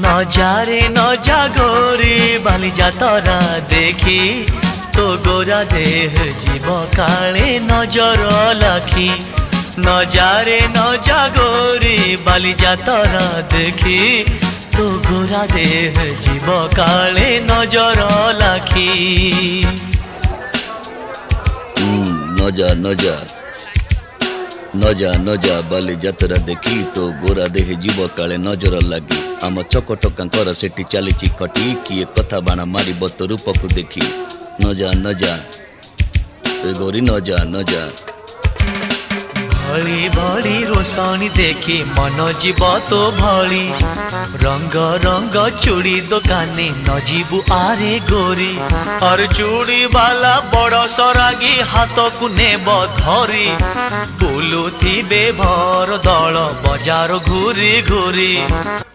নজারে নজা গোরি বালি যাতরা দেখি তো গোরা দেহ জীব কালে নজর লাখি নজারে নজা গোরি বালি যাতরা দেখি তো গোরা দেহ জীব কালে নজর লাখি নজা নজা নজা নজা বালি যাত্ରା দেখি তো গোরা দেহে জীବ କାଳେ ନଜର ଲାଗି ଆମ ଚକଟକାଙ୍କର ସେଠି ଚାଲିଛି ଖଟି କିଏ କଥା ବାଣ ମାରିବ ତ ରୂପକୁ ଦେଖି ନଜା ନଜା ଗୋରି ନଜା ନଜା भली भली रोशनी देखी मन जीव तो भली रंग रंग चूड़ी दुकानी न जीवु आरे गोरी और चूड़ी वाला बड़ सरागी हाथ को नेब धरी बुलुथिबे भर दल बजार घूरी घूरी।